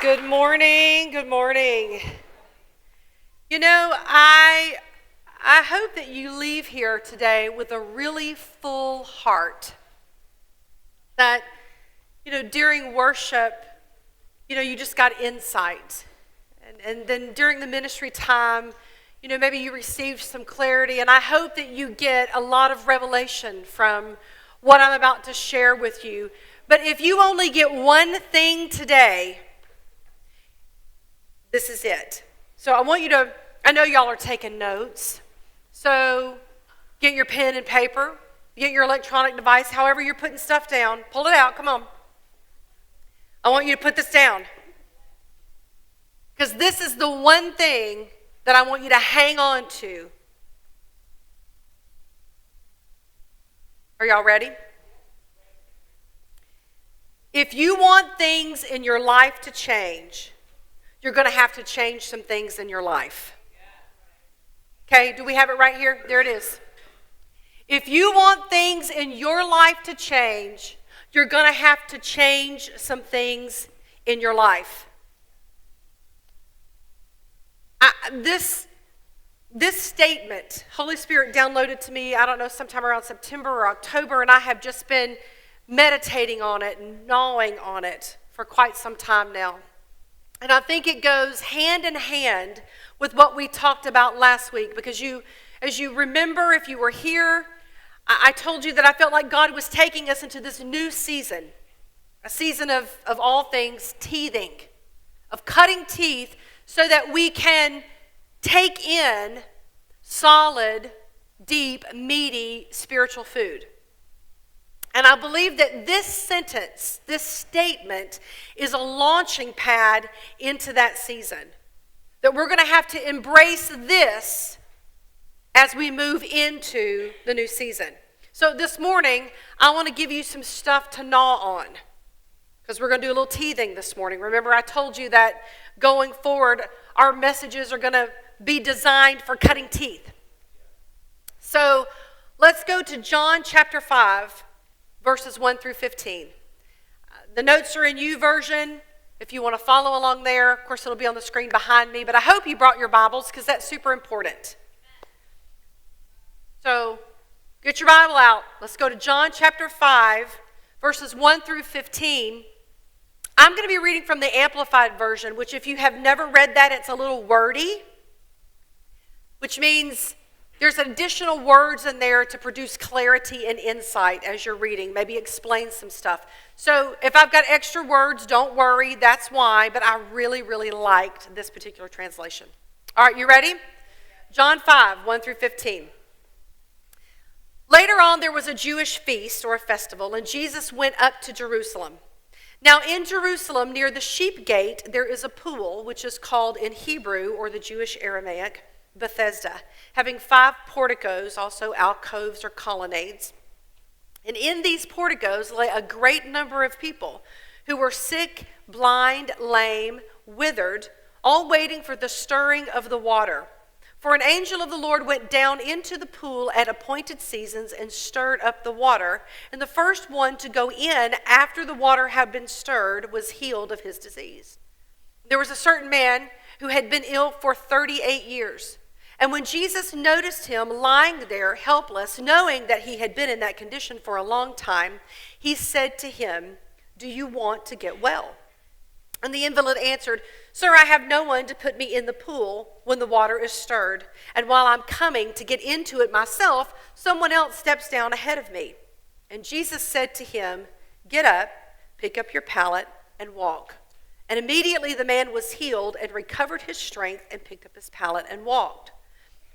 Good morning. Good morning. You know, I hope that you leave here today with a really full heart. That, during worship, you just got insight. And then during the ministry time, maybe you received some clarity. And I hope that you get a lot of revelation from what I'm about to share with you. But if you only get one thing today, this is it. So I know y'all are taking notes. So get your pen and paper, get your electronic device, however you're putting stuff down. Pull it out, come on. I want you to put this down. Because this is the one thing that I want you to hang on to. Are y'all ready? If you want things in your life to change, you're going to have to change some things in your life. Okay, do we have it right here? There it is. If you want things in your life to change, you're going to have to change some things in your life. This statement, Holy Spirit downloaded to me, I don't know, sometime around September or October, and I have just been meditating on it and gnawing on it for quite some time now. And I think it goes hand in hand with what we talked about last week, because as you remember, if you were here, I told you that I felt like God was taking us into this new season, a season of all things teething, of cutting teeth so that we can take in solid, deep, meaty spiritual food. And I believe that this sentence, this statement, is a launching pad into that season. That we're going to have to embrace this as we move into the new season. So this morning, I want to give you some stuff to gnaw on. Because we're going to do a little teething this morning. Remember, I told you that going forward, our messages are going to be designed for cutting teeth. So let's go to John chapter 5. Verses 1 through 15. The notes are in YouVersion. If you want to follow along there, of course, it'll be on the screen behind me. But I hope you brought your Bibles because that's super important. So get your Bible out. Let's go to John chapter 5, verses 1 through 15. I'm going to be reading from the Amplified Version, which if you have never read that, it's a little wordy, which means there's additional words in there to produce clarity and insight as you're reading, maybe explain some stuff. So if I've got extra words, don't worry, that's why, but I really, really liked this particular translation. All right, you ready? John 5, 1 through 15. Later on, there was a Jewish feast or a festival, and Jesus went up to Jerusalem. Now in Jerusalem, near the sheep gate, there is a pool, which is called in Hebrew, or the Jewish Aramaic, Bethesda, having 5 porticos, also alcoves or colonnades. And in these porticos lay a great number of people who were sick, blind, lame, withered, all waiting for the stirring of the water. For an angel of the Lord went down into the pool at appointed seasons and stirred up the water. And the first one to go in after the water had been stirred was healed of his disease. There was a certain man who had been ill for 38 years. And when Jesus noticed him lying there helpless, knowing that he had been in that condition for a long time, he said to him, "Do you want to get well?" And the invalid answered, "Sir, I have no one to put me in the pool when the water is stirred. And while I'm coming to get into it myself, someone else steps down ahead of me." And Jesus said to him, "Get up, pick up your pallet, and walk." And immediately the man was healed and recovered his strength and picked up his pallet and walked.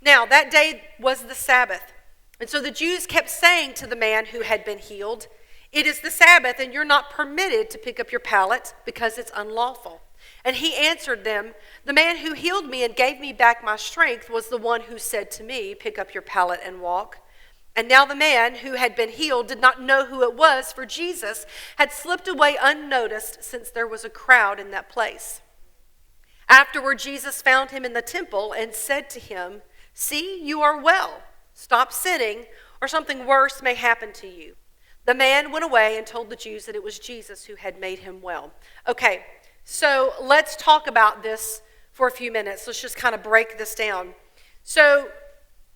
Now, that day was the Sabbath. And so the Jews kept saying to the man who had been healed, "It is the Sabbath, and you're not permitted to pick up your pallet because it's unlawful." And he answered them, "The man who healed me and gave me back my strength was the one who said to me, 'Pick up your pallet and walk.'" And now the man who had been healed did not know who it was, for Jesus had slipped away unnoticed since there was a crowd in that place. Afterward, Jesus found him in the temple and said to him, "See, you are well. Stop sinning, or something worse may happen to you." The man went away and told the Jews that it was Jesus who had made him well. Okay, So let's talk about this for a few minutes. Let's just kind of break this down. So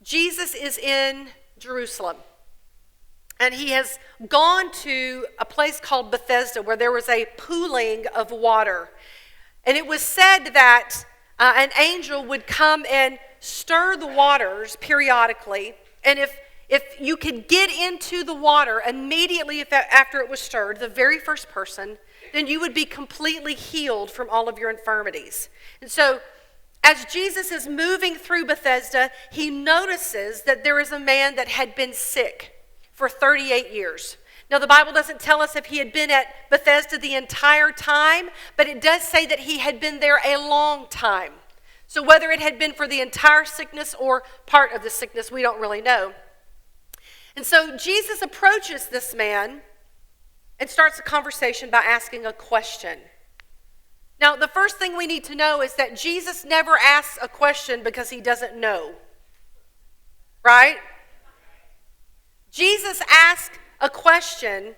Jesus is in Jerusalem, and he has gone to a place called Bethesda where there was a pooling of water. And it was said that an angel would come and stir the waters periodically, and if you could get into the water immediately after it was stirred, the very first person, then you would be completely healed from all of your infirmities. And so as Jesus is moving through Bethesda, he notices that there is a man that had been sick for 38 years. Now, the Bible doesn't tell us if he had been at Bethesda the entire time, but it does say that he had been there a long time. So whether it had been for the entire sickness or part of the sickness, we don't really know. And so Jesus approaches this man and starts a conversation by asking a question. Now, the first thing we need to know is that Jesus never asks a question because he doesn't know. Right? Jesus asked a question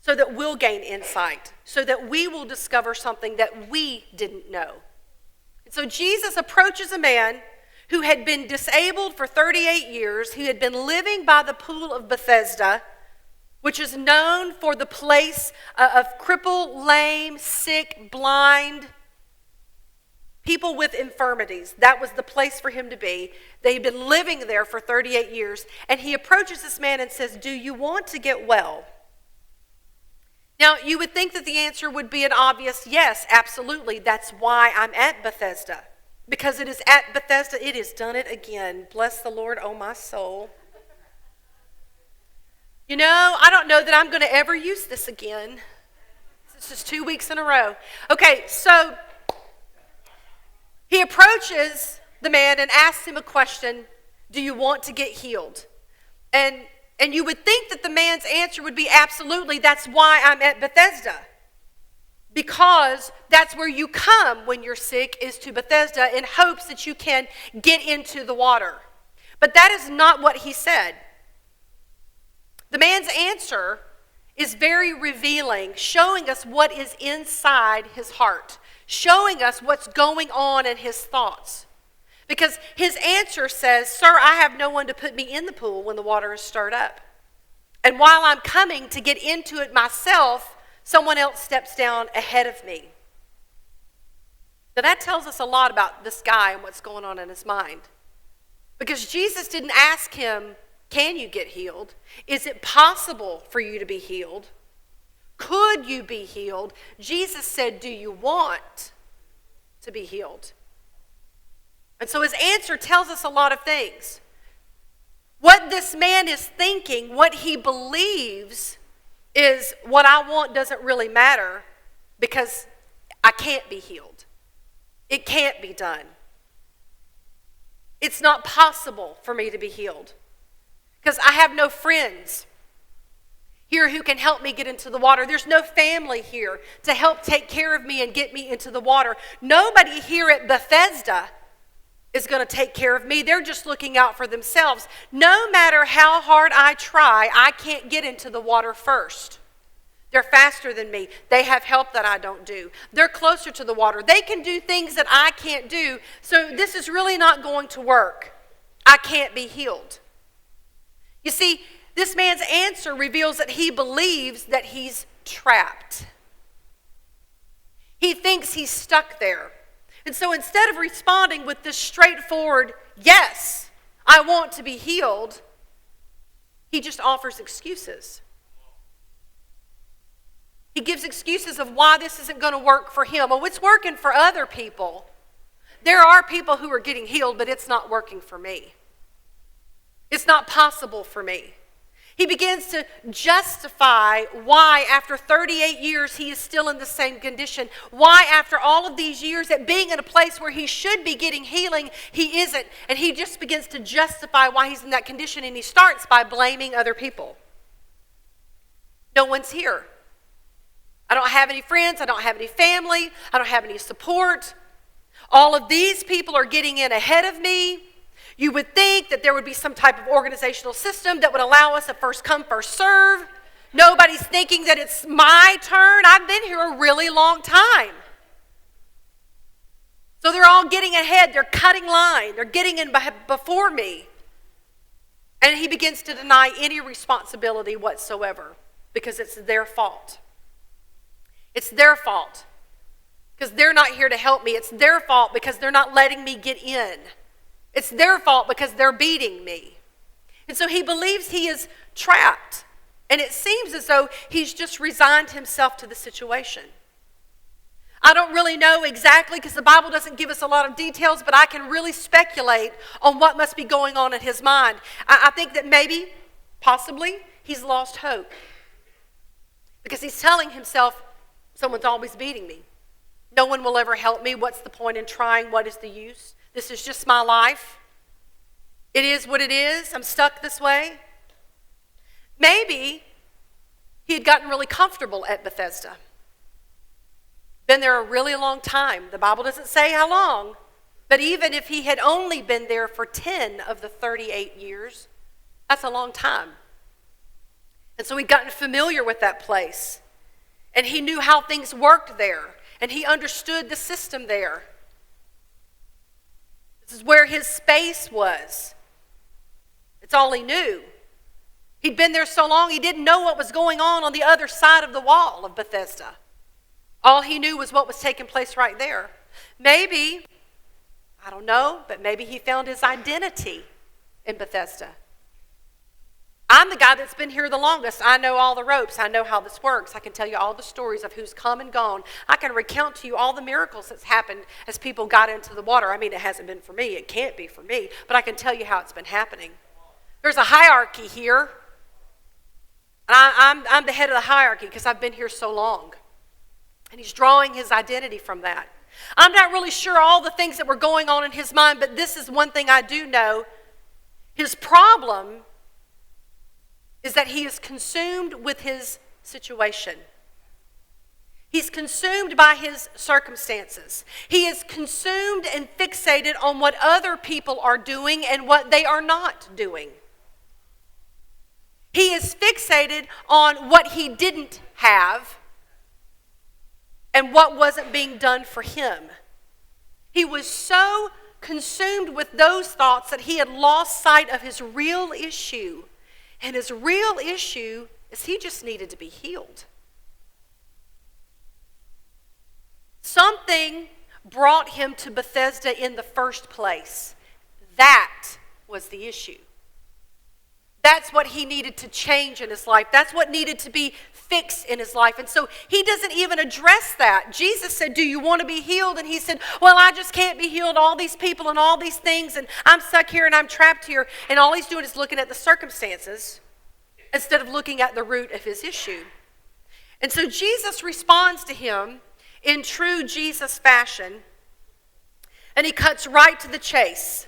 so that we'll gain insight, so that we will discover something that we didn't know. And so Jesus approaches a man who had been disabled for 38 years, who had been living by the pool of Bethesda, which is known for the place of crippled, lame, sick, blind, people with infirmities. That was the place for him to be. They had been living there for 38 years. And he approaches this man and says, "Do you want to get well?" Now, you would think that the answer would be an obvious yes, absolutely. That's why I'm at Bethesda. Because it is at Bethesda, it has done it again. Bless the Lord, oh my soul. You know, I don't know that I'm going to ever use this again. This is 2 weeks in a row. Okay, so he approaches the man and asks him a question, "Do you want to get healed?" And you would think that the man's answer would be absolutely, that's why I'm at Bethesda. Because that's where you come when you're sick, is to Bethesda, in hopes that you can get into the water. But that is not what he said. The man's answer is very revealing, showing us what is inside his heart, showing us what's going on in his thoughts. Because his answer says, "Sir, I have no one to put me in the pool when the water is stirred up. And while I'm coming to get into it myself, someone else steps down ahead of me." Now that tells us a lot about this guy and what's going on in his mind. Because Jesus didn't ask him, "Can you get healed? Is it possible for you to be healed? Could you be healed?" Jesus said, "Do you want to be healed?" And so his answer tells us a lot of things. What this man is thinking, what he believes, is what I want doesn't really matter because I can't be healed. It can't be done. It's not possible for me to be healed because I have no friends here who can help me get into the water. There's no family here to help take care of me and get me into the water. Nobody here at Bethesda is going to take care of me. They're just looking out for themselves. No matter how hard I try, I can't get into the water first. They're faster than me. They have help that I don't do. They're closer to the water. They can do things that I can't do. So this is really not going to work. I can't be healed. You see, this man's answer reveals that he believes that he's trapped. He thinks he's stuck there. And so instead of responding with this straightforward, "Yes, I want to be healed," he just offers excuses. He gives excuses of why this isn't going to work for him. Oh, it's working for other people. There are people who are getting healed, but it's not working for me. It's not possible for me. He begins to justify why after 38 years he is still in the same condition. Why after all of these years at being in a place where he should be getting healing, he isn't. And he just begins to justify why he's in that condition, and he starts by blaming other people. No one's here. I don't have any friends. I don't have any family. I don't have any support. All of these people are getting in ahead of me. You would think that there would be some type of organizational system that would allow us a first come, first serve. Nobody's thinking that it's my turn. I've been here a really long time. So they're all getting ahead. They're cutting line. They're getting in before me. And he begins to deny any responsibility whatsoever because it's their fault. It's their fault because they're not here to help me. It's their fault because they're not letting me get in. It's their fault because they're beating me. And so he believes he is trapped. And it seems as though he's just resigned himself to the situation. I don't really know exactly because the Bible doesn't give us a lot of details, but I can really speculate on what must be going on in his mind. I think that maybe, possibly, he's lost hope. Because he's telling himself, someone's always beating me. No one will ever help me. What's the point in trying? What is the use? This is just my life. It is what it is. I'm stuck this way. Maybe he had gotten really comfortable at Bethesda. Been there a really long time. The Bible doesn't say how long, but even if he had only been there for 10 of the 38 years, that's a long time. And so he'd gotten familiar with that place, and he knew how things worked there, and he understood the system there. This is where his space was. It's all he knew. He'd been there so long, he didn't know what was going on the other side of the wall of Bethesda. All he knew was what was taking place right there. Maybe, I don't know, but maybe he found his identity in Bethesda. I'm the guy that's been here the longest. I know all the ropes. I know how this works. I can tell you all the stories of who's come and gone. I can recount to you all the miracles that's happened as people got into the water. I mean, it hasn't been for me. It can't be for me. But I can tell you how it's been happening. There's a hierarchy here. And I'm the head of the hierarchy because I've been here so long. And he's drawing his identity from that. I'm not really sure all the things that were going on in his mind, but this is one thing I do know. His problem is that he is consumed with his situation. He's consumed by his circumstances. He is consumed and fixated on what other people are doing and what they are not doing. He is fixated on what he didn't have and what wasn't being done for him. He was so consumed with those thoughts that he had lost sight of his real issue. And his real issue is he just needed to be healed. Something brought him to Bethesda in the first place. That was the issue. That's what he needed to change in his life. That's what needed to be fixed in his life. And so he doesn't even address that. Jesus said, do you want to be healed? And he said, well, I just can't be healed. All these people and all these things, and I'm stuck here and I'm trapped here. And all he's doing is looking at the circumstances instead of looking at the root of his issue. And so Jesus responds to him in true Jesus fashion, and he cuts right to the chase.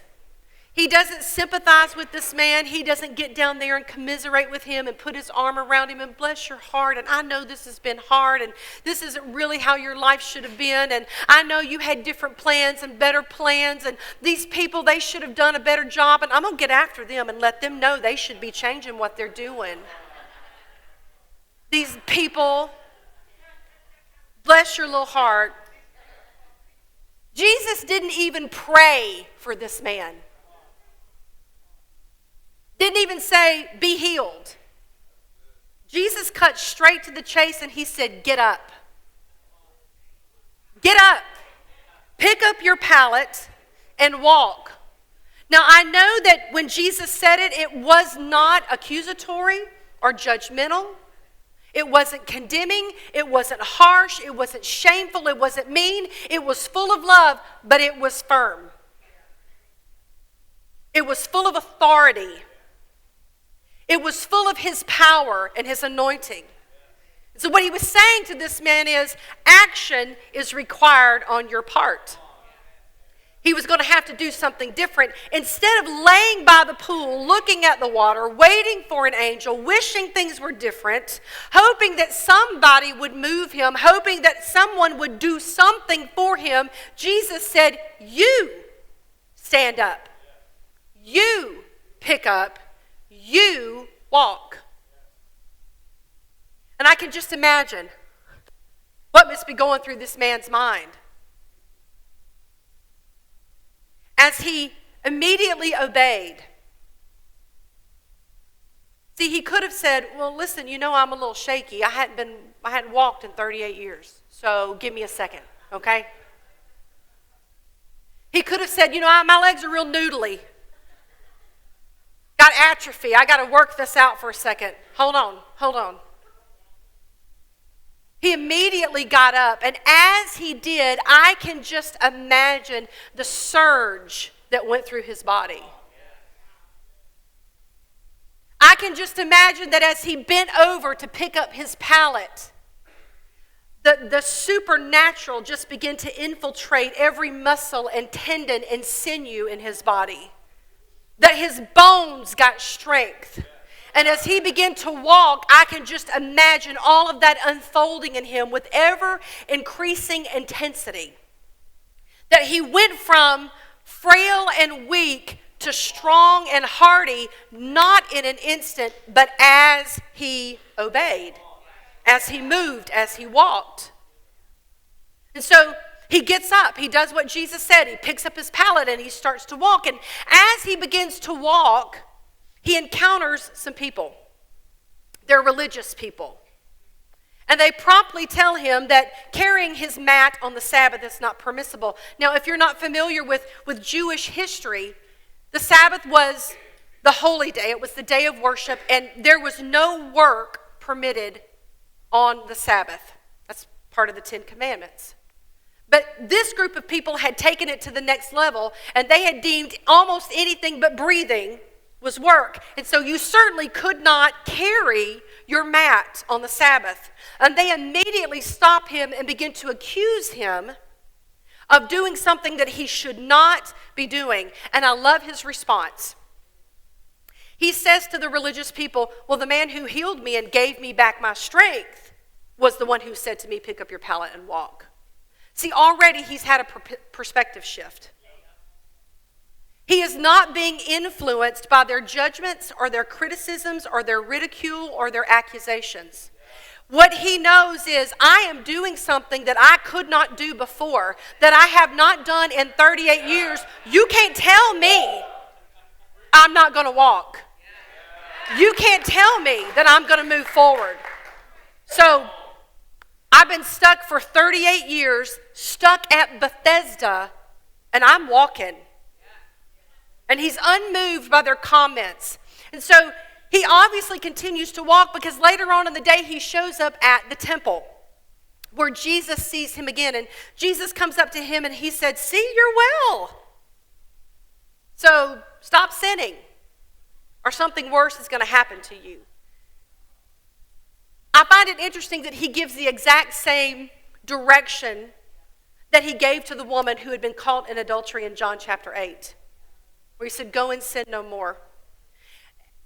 He doesn't sympathize with this man. He doesn't get down there and commiserate with him and put his arm around him and bless your heart. And I know this has been hard and this isn't really how your life should have been. And I know you had different plans and better plans. And these people, they should have done a better job. And I'm going to get after them and let them know they should be changing what they're doing. These people, bless your little heart. Jesus didn't even pray for this man. Didn't even say, be healed. Jesus cut straight to the chase and he said, get up. Get up. Pick up your pallet and walk. Now, I know that when Jesus said it, it was not accusatory or judgmental. It wasn't condemning. It wasn't harsh. It wasn't shameful. It wasn't mean. It was full of love, but it was firm. It was full of authority. It was full of his power and his anointing. So what he was saying to this man is, action is required on your part. He was going to have to do something different. Instead of laying by the pool, looking at the water, waiting for an angel, wishing things were different, hoping that somebody would move him, hoping that someone would do something for him, Jesus said, you stand up. You pick up. You walk. And I can just imagine what must be going through this man's mind as he immediately obeyed. See, he could have said, well, listen, I'm a little shaky. I hadn't walked in 38 years, so give me a second, okay? He could have said, my legs are real noodly. Got atrophy. I got to work this out for a second. Hold on. He immediately got up, and as he did, I can just imagine the surge that went through his body. I can just imagine that as he bent over to pick up his pallet, the supernatural just began to infiltrate every muscle and tendon and sinew in his body. That his bones got strength. And as he began to walk, I can just imagine all of that unfolding in him with ever increasing intensity. That he went from frail and weak to strong and hardy, not in an instant, but as he obeyed, as he moved, as he walked. And so he gets up, he does what Jesus said, he picks up his pallet and he starts to walk. And as he begins to walk, he encounters some people. They're religious people. And they promptly tell him that carrying his mat on the Sabbath is not permissible. Now, if you're not familiar with Jewish history, the Sabbath was the holy day. It was the day of worship, and there was no work permitted on the Sabbath. That's part of the Ten Commandments. But this group of people had taken it to the next level, and they had deemed almost anything but breathing was work. And so you certainly could not carry your mat on the Sabbath. And they immediately stop him and begin to accuse him of doing something that he should not be doing. And I love his response. He says to the religious people, well, the man who healed me and gave me back my strength was the one who said to me, pick up your pallet and walk. See, already he's had a perspective shift. He is not being influenced by their judgments or their criticisms or their ridicule or their accusations. What he knows is, I am doing something that I could not do before, that I have not done in 38 years. You can't tell me I'm not going to walk. You can't tell me that I'm going to move forward. So, I've been stuck for 38 years, stuck at Bethesda, and I'm walking. And he's unmoved by their comments. And so he obviously continues to walk, because later on in the day he shows up at the temple where Jesus sees him again. And Jesus comes up to him and he said, see, you're well. So stop sinning, or something worse is going to happen to you. I find it interesting that he gives the exact same direction that he gave to the woman who had been caught in adultery in John chapter 8. Where he said, go and sin no more.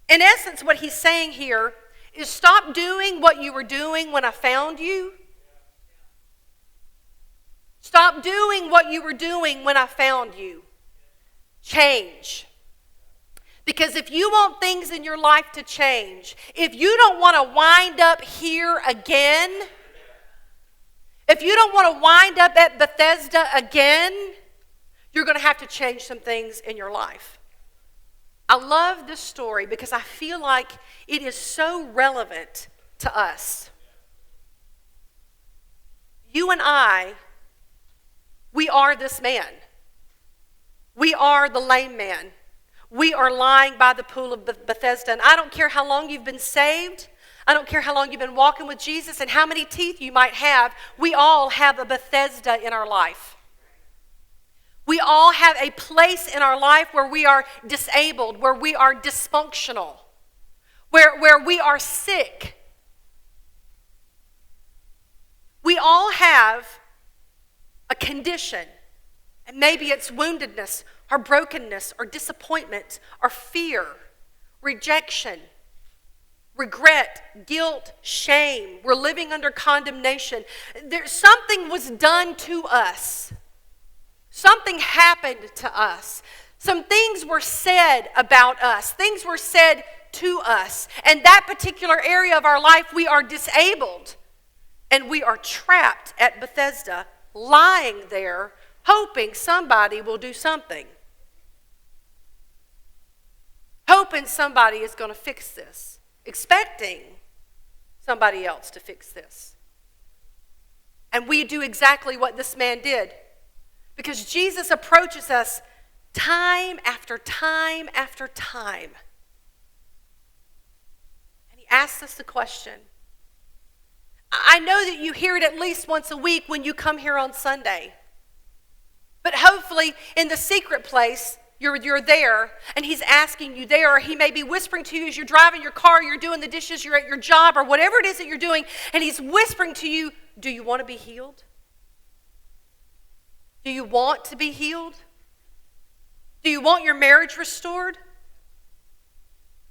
In essence, what he's saying here is, stop doing what you were doing when I found you. Stop doing what you were doing when I found you. Change. Because if you want things in your life to change, if you don't want to wind up here again, if you don't want to wind up at Bethesda again, you're going to have to change some things in your life. I love this story because I feel like it is so relevant to us. You and I, we are this man. We are the lame man. We are lying by the pool of Bethesda. And I don't care how long you've been saved. I don't care how long you've been walking with Jesus and how many teeth you might have. We all have a Bethesda in our life. We all have a place in our life where we are disabled, where we are dysfunctional, where we are sick. We all have a condition, and maybe it's woundedness or brokenness or disappointment or fear, rejection, regret, guilt, shame. We're living under condemnation. Something was done to us. Something happened to us. Some things were said about us. Things were said to us. And that particular area of our life, we are disabled. And we are trapped at Bethesda, lying there, hoping somebody will do something. Hoping somebody is going to fix this. Expecting somebody else to fix this. And we do exactly what this man did. Because Jesus approaches us time after time after time. And he asks us the question. I know that you hear it at least once a week when you come here on Sunday. But hopefully in the secret place, you're there, and he's asking you there, or he may be whispering to you as you're driving your car, you're doing the dishes, you're at your job, or whatever it is that you're doing, and he's whispering to you, do you want to be healed? Do you want to be healed? Do you want your marriage restored?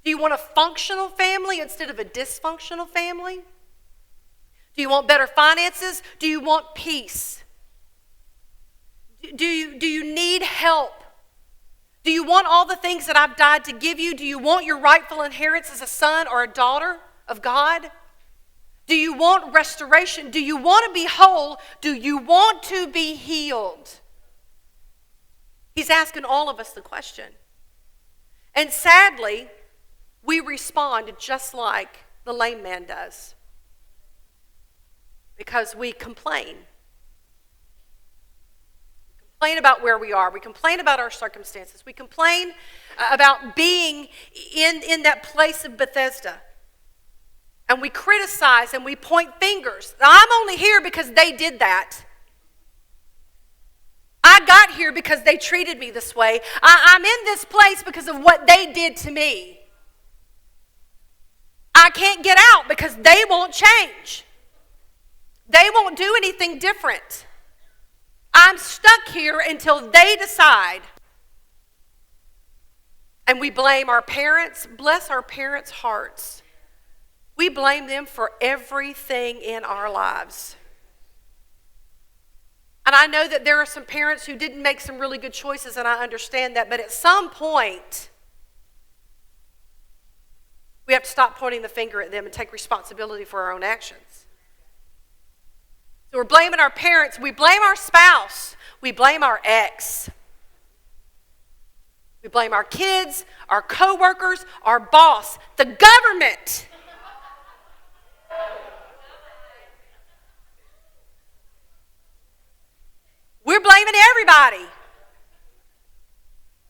Do you want a functional family instead of a dysfunctional family? Do you want better finances? Do you want peace? Do you need help? Do you want all the things that I've died to give you? Do you want your rightful inheritance as a son or a daughter of God? Do you want restoration? Do you want to be whole? Do you want to be healed? He's asking all of us the question. And sadly, we respond just like the lame man does. Because we complain. We complain about where we are. We complain about our circumstances. We complain about being in that place of Bethesda. And we criticize and we point fingers. I'm only here because they did that. I got here because they treated me this way. I'm in this place because of what they did to me. I can't get out because they won't change. They won't do anything different. I'm stuck here until they decide. And we blame our parents. Bless our parents' hearts. We blame them for everything in our lives. And I know that there are some parents who didn't make some really good choices, and I understand that. But at some point, we have to stop pointing the finger at them and take responsibility for our own actions. So we're blaming our parents. We blame our spouse. We blame our ex. We blame our kids, our coworkers, our boss, the government. We're blaming everybody.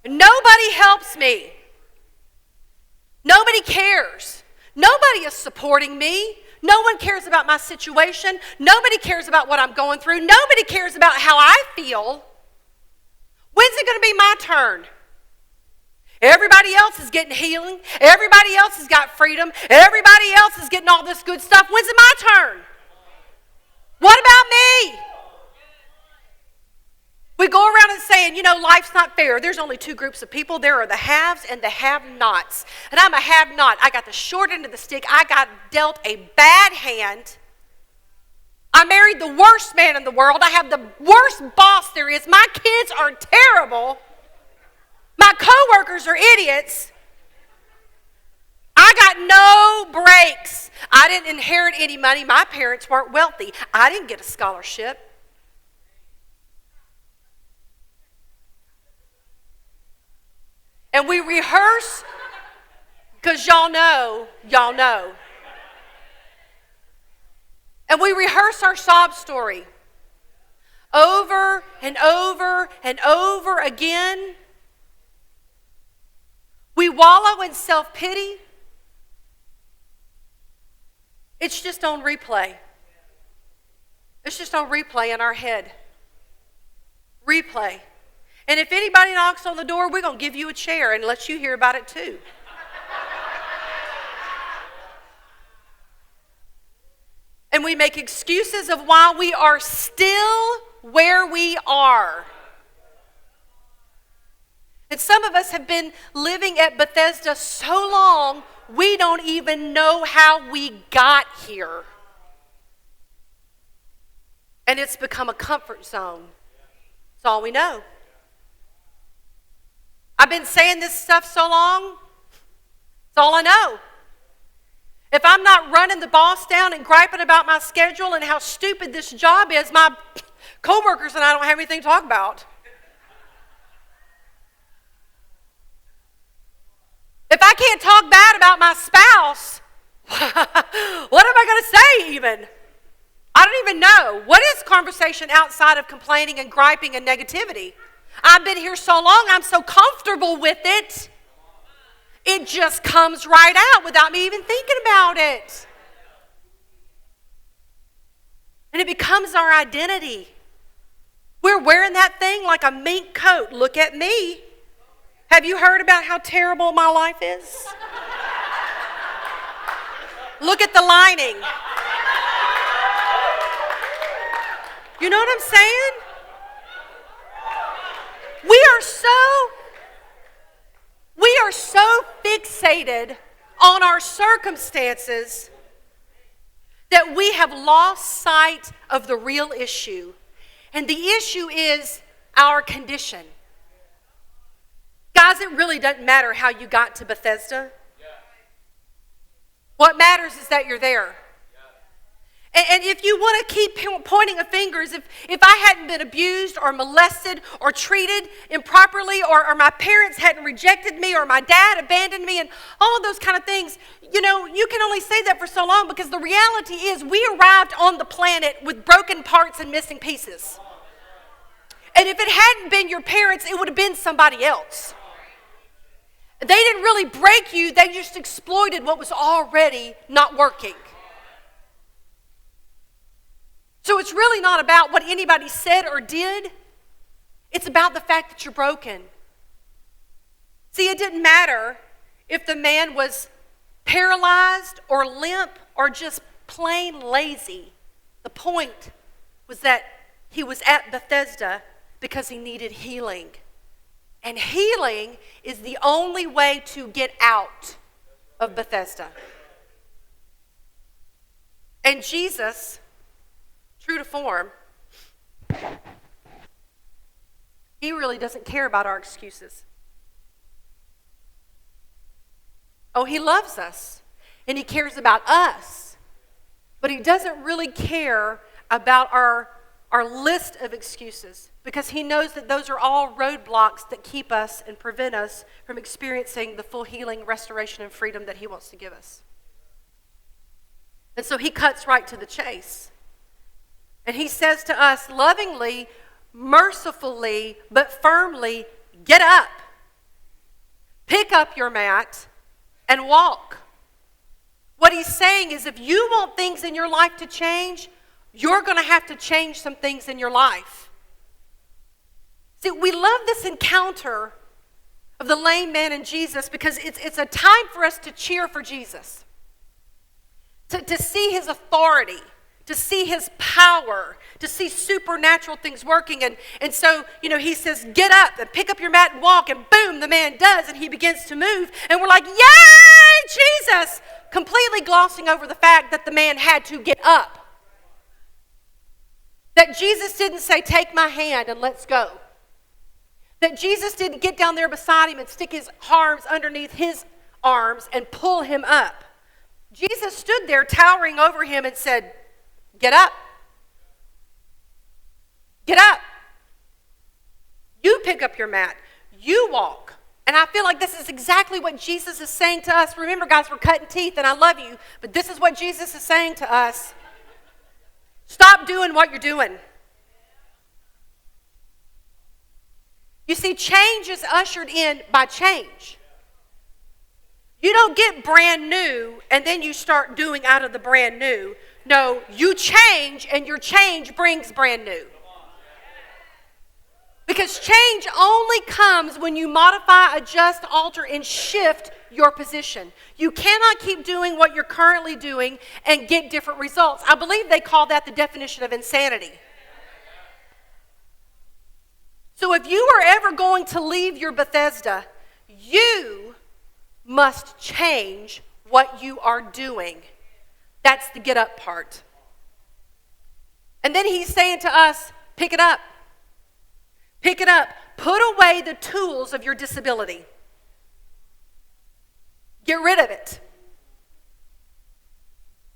Nobody helps me. Nobody cares. Nobody is supporting me. No one cares about my situation. Nobody cares about what I'm going through. Nobody cares about how I feel. When's it going to be my turn? Everybody else is getting healing. Everybody else has got freedom. Everybody else is getting all this good stuff. When's it my turn? What about me? We go around and saying, you know, life's not fair. There's only two groups of people. There are the haves and the have-nots. And I'm a have-not. I got the short end of the stick. I got dealt a bad hand. I married the worst man in the world. I have the worst boss there is. My kids are terrible. My coworkers are idiots. I got no breaks. I didn't inherit any money. My parents weren't wealthy. I didn't get a scholarship. And we rehearse, because y'all know. And we rehearse our sob story over and over and over again. We wallow in self-pity. It's just on replay. It's just on replay in our head. Replay. And if anybody knocks on the door, we're going to give you a chair and let you hear about it too. And we make excuses of why we are still where we are. And some of us have been living at Bethesda so long, we don't even know how we got here. And it's become a comfort zone. That's all we know. I've been saying this stuff so long, That's all I know. If I'm not running the boss down and griping about my schedule and how stupid this job is, my coworkers and I don't have anything to talk about. If I can't talk bad about my spouse, what am I going to say even? I don't even know. What is conversation outside of complaining and griping and negativity? I've been here so long, I'm so comfortable with it. It just comes right out without me even thinking about it. And it becomes our identity. We're wearing that thing like a mink coat. Look at me. Have you heard about how terrible my life is? Look at the lining. You know what I'm saying? We are so fixated on our circumstances that we have lost sight of the real issue. And the issue is our condition. Guys, it really doesn't matter how you got to Bethesda. What matters is that you're there. And if you want to keep pointing fingers, if I hadn't been abused or molested or treated improperly, or my parents hadn't rejected me, or my dad abandoned me, and all of those kind of things, you know, you can only say that for so long, because the reality is we arrived on the planet with broken parts and missing pieces. And if it hadn't been your parents, it would have been somebody else. They didn't really break you, they just exploited what was already not working. So it's really not about what anybody said or did. It's about the fact that you're broken. See, it didn't matter if the man was paralyzed or limp or just plain lazy. The point was that he was at Bethesda because he needed healing. And healing is the only way to get out of Bethesda. And Jesus, true to form, he really doesn't care about our excuses. Oh, he loves us and he cares about us, but he doesn't really care about our list of excuses, because he knows that those are all roadblocks that keep us and prevent us from experiencing the full healing, restoration, and freedom that he wants to give us. And so he cuts right to the chase. And he says to us lovingly, mercifully, but firmly, get up. Pick up your mat and walk. What he's saying is, if you want things in your life to change, you're going to have to change some things in your life. See, we love this encounter of the lame man and Jesus because it's a time for us to cheer for Jesus, to see his authority, to see his power, to see supernatural things working. And so, you know, he says, get up and pick up your mat and walk, and boom, the man does, and he begins to move. And we're like, yay, Jesus! Completely glossing over the fact that the man had to get up. That Jesus didn't say, take my hand and let's go. That Jesus didn't get down there beside him and stick his arms underneath his arms and pull him up. Jesus stood there towering over him and said, get up. Get up. You pick up your mat. You walk. And I feel like this is exactly what Jesus is saying to us. Remember, guys, we're cutting teeth, and I love you, but this is what Jesus is saying to us. Stop doing what you're doing. You see, change is ushered in by change. You don't get brand new and then you start doing out of the brand new. No, you change, and your change brings brand new. Because change only comes when you modify, adjust, alter, and shift your position. You cannot keep doing what you're currently doing and get different results. I believe they call that the definition of insanity. So if you are ever going to leave your Bethesda, you must change what you are doing. That's the get up part. And then he's saying to us, pick it up. Pick it up. Put away the tools of your disability. Get rid of it.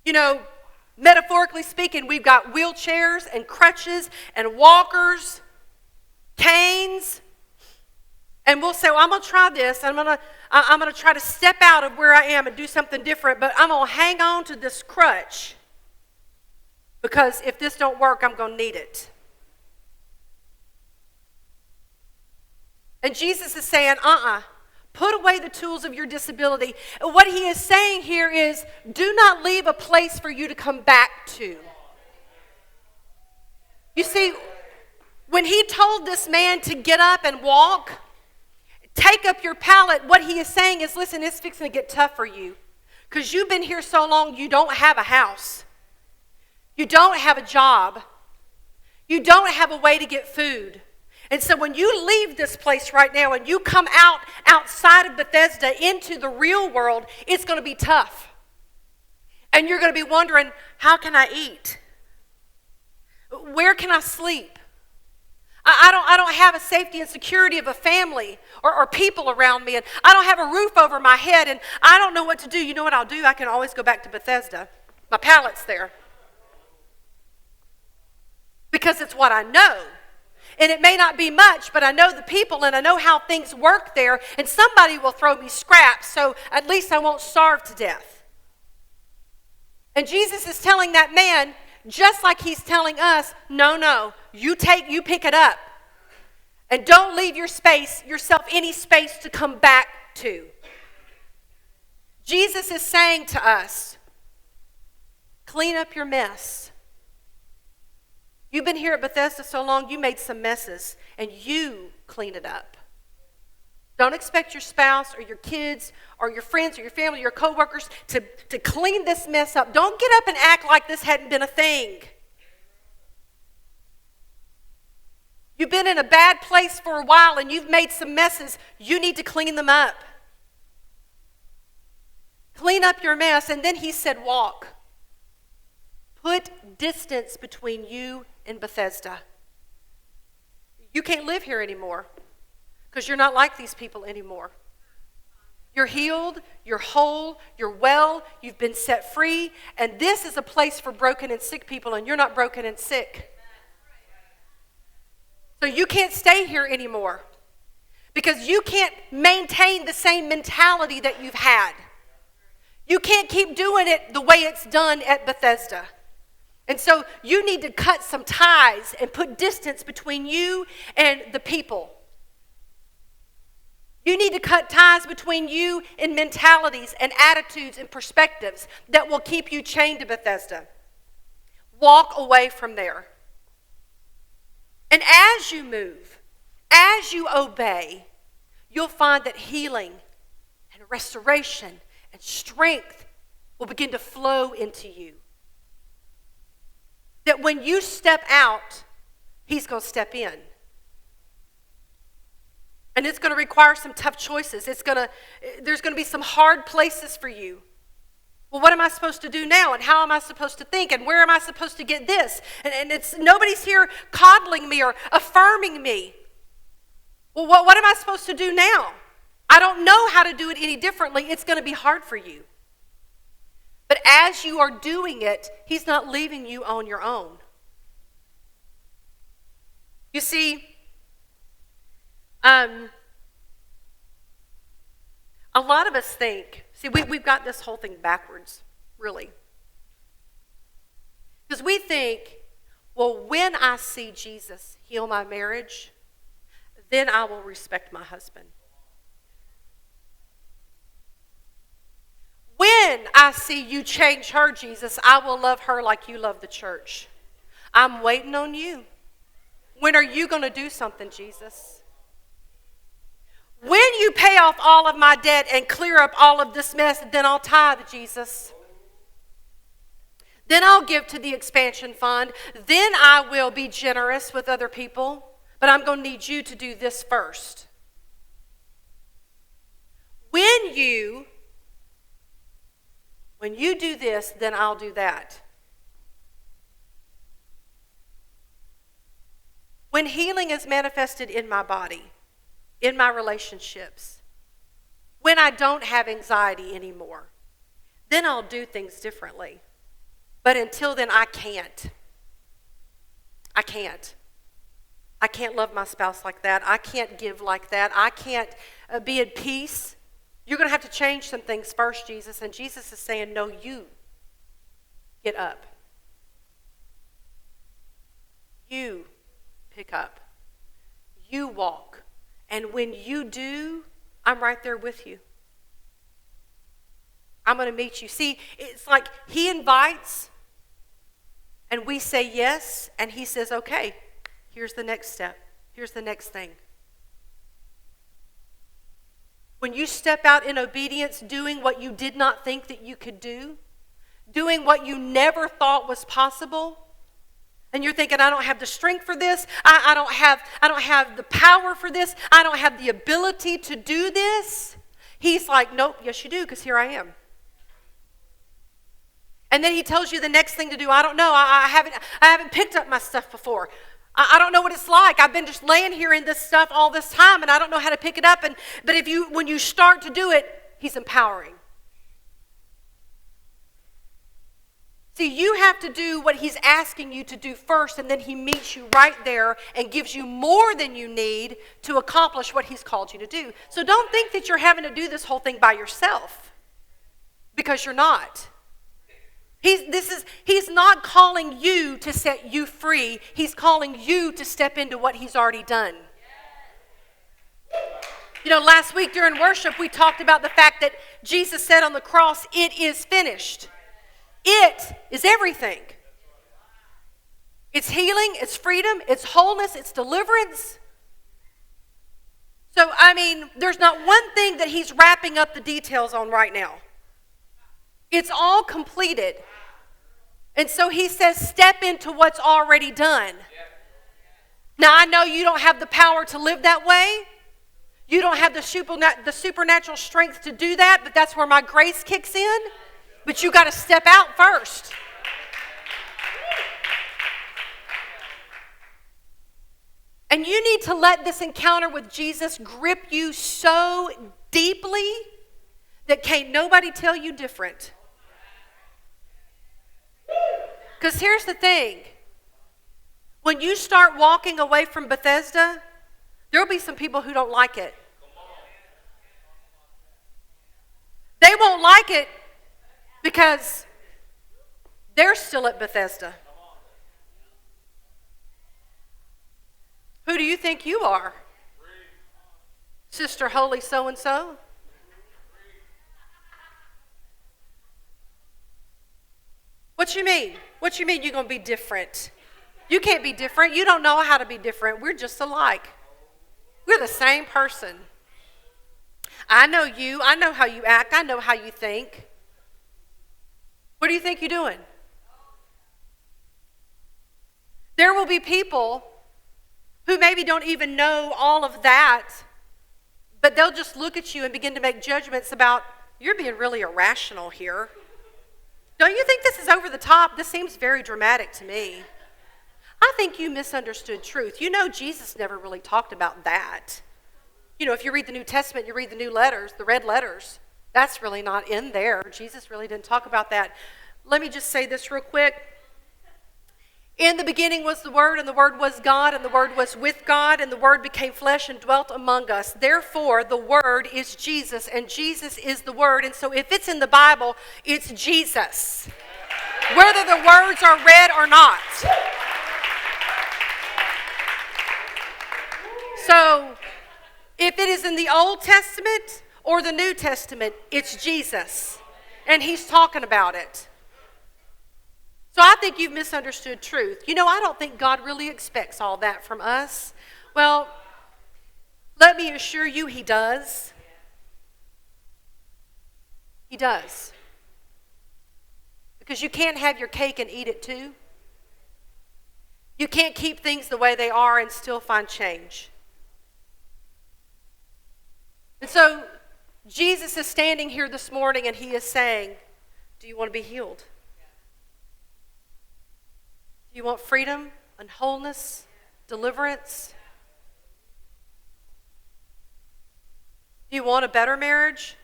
You know, metaphorically speaking, we've got wheelchairs and crutches and walkers, canes, and we'll say, well, I'm going to try this. I'm going to try to step out of where I am and do something different, but I'm going to hang on to this crutch because if this don't work, I'm going to need it. And Jesus is saying, put away the tools of your disability. And what he is saying here is, do not leave a place for you to come back to. You see, when he told this man to get up and walk, take up your pallet, what he is saying is, listen, it's fixing to get tough for you. Because you've been here so long, you don't have a house. You don't have a job. You don't have a way to get food. And so when you leave this place right now and you come outside of Bethesda into the real world, it's going to be tough. And you're going to be wondering, how can I eat? Where can I sleep? I don't have a safety and security of a family or people around me. And I don't have a roof over my head. And I don't know what to do. You know what I'll do? I can always go back to Bethesda. My pallet's there. Because it's what I know. And it may not be much, but I know the people and I know how things work there. And somebody will throw me scraps, so at least I won't starve to death. And Jesus is telling that man, just like he's telling us, no, you pick it up. And don't leave yourself any space to come back to. Jesus is saying to us, clean up your mess. You've been here at Bethesda so long, you made some messes, and you clean it up. Don't expect your spouse or your kids or your friends or your family or your coworkers to clean this mess up. Don't get up and act like this hadn't been a thing. You've been in a bad place for a while and you've made some messes. You need to clean them up. Clean up your mess. And then he said, walk. Put distance between you and Bethesda. You can't live here anymore because you're not like these people anymore. You're healed, you're whole, you're well, you've been set free, and this is a place for broken and sick people, and you're not broken and sick. So you can't stay here anymore because you can't maintain the same mentality that you've had. You can't keep doing it the way it's done at Bethesda. And so you need to cut some ties and put distance between you and the people. You need to cut ties between you and mentalities and attitudes and perspectives that will keep you chained to Bethesda. Walk away from there. And as you move, as you obey, you'll find that healing and restoration and strength will begin to flow into you. That when you step out, he's going to step in. And it's going to require some tough choices. There's going to be some hard places for you. Well, what am I supposed to do now? And how am I supposed to think? And where am I supposed to get this? And it's nobody's here coddling me or affirming me. Well, what am I supposed to do now? I don't know how to do it any differently. It's going to be hard for you. But as you are doing it, he's not leaving you on your own. You see, a lot of us think, we've got this whole thing backwards, really. Because we think, well, when I see Jesus heal my marriage, then I will respect my husband. When I see you change her, Jesus, I will love her like you love the church. I'm waiting on you. When are you going to do something, Jesus? When you pay off all of my debt and clear up all of this mess, then I'll tithe, Jesus. Then I'll give to the expansion fund. Then I will be generous with other people. But I'm going to need you to do this first. When you do this, then I'll do that. When healing is manifested in my body, in my relationships, when I don't have anxiety anymore, then I'll do things differently. But until then, I can't. I can't. I can't love my spouse like that. I can't give like that. I can't be at peace. You're going to have to change some things first, Jesus. And Jesus is saying, no, you get up. You pick up. You walk. And when you do, I'm right there with you. I'm going to meet you. See, it's like he invites and we say yes, and he says, okay, here's the next step. Here's the next thing. When you step out in obedience, doing what you did not think that you could do, doing what you never thought was possible, and you're thinking, I don't have the strength for this, I don't have the power for this, I don't have the ability to do this. He's like, nope, yes you do, because here I am. And then he tells you the next thing to do. I don't know. I haven't picked up my stuff before. I don't know what it's like. I've been just laying here in this stuff all this time, and I don't know how to pick it up. But when you start to do it, he's empowering. See, you have to do what he's asking you to do first, and then he meets you right there and gives you more than you need to accomplish what he's called you to do. So don't think that you're having to do this whole thing by yourself, because you're not. He's not calling you to set you free. He's calling you to step into what he's already done. You know, last week during worship, we talked about the fact that Jesus said on the cross, it is finished. It is everything. It's healing, it's freedom, it's wholeness, it's deliverance. So, I mean, there's not one thing that he's wrapping up the details on right now. It's all completed. And so he says, step into what's already done. Now, I know you don't have the power to live that way. You don't have the supernatural strength to do that, but that's where my grace kicks in. But you got to step out first. And you need to let this encounter with Jesus grip you so deeply that can't nobody tell you different. Because here's the thing. When you start walking away from Bethesda, there'll be some people who don't like it. They won't like it because they're still at Bethesda. Who do you think you are? Sister Holy so-and-so? What you mean? What you mean you're going to be different? You can't be different. You don't know how to be different. We're just alike. We're the same person. I know you. I know how you act. I know how you think. What do you think you're doing? There will be people who maybe don't even know all of that, but they'll just look at you and begin to make judgments about, you're being really irrational here. Don't you think this is over the top? This seems very dramatic to me. I think you misunderstood truth. You know, Jesus never really talked about that. You know, if you read the New Testament, you read the new letters, the red letters, that's really not in there. Jesus really didn't talk about that. Let me just say this real quick. In the beginning was the Word, and the Word was God, and the Word was with God, and the Word became flesh and dwelt among us. Therefore, the Word is Jesus, and Jesus is the Word. And so if it's in the Bible, it's Jesus, whether the words are read or not. So if it is in the Old Testament or the New Testament, it's Jesus, and he's talking about it. So I think you've misunderstood truth. You know, I don't think God really expects all that from us. Well, let me assure you he does. He does. Because you can't have your cake and eat it too. You can't keep things the way they are and still find change. And so Jesus is standing here this morning and he is saying, do you want to be healed? Do you want freedom and wholeness, deliverance? Do you want a better marriage?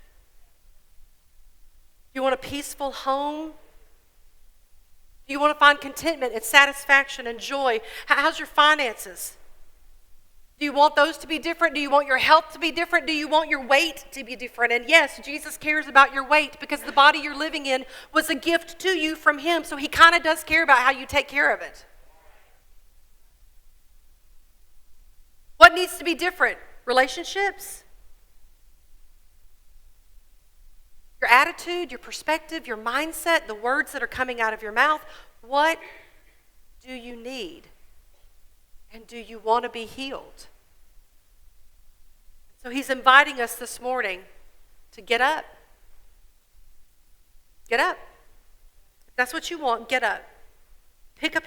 Do you want a peaceful home? Do you want to find contentment and satisfaction and joy? How's your finances? Do you want those to be different? Do you want your health to be different? Do you want your weight to be different? And yes, Jesus cares about your weight because the body you're living in was a gift to you from him, so he kind of does care about how you take care of it. What needs to be different? Relationships? Your attitude, your perspective, your mindset, the words that are coming out of your mouth. What do you need? And do you want to be healed? So he's inviting us this morning to get up. Get up. If that's what you want, get up. Pick up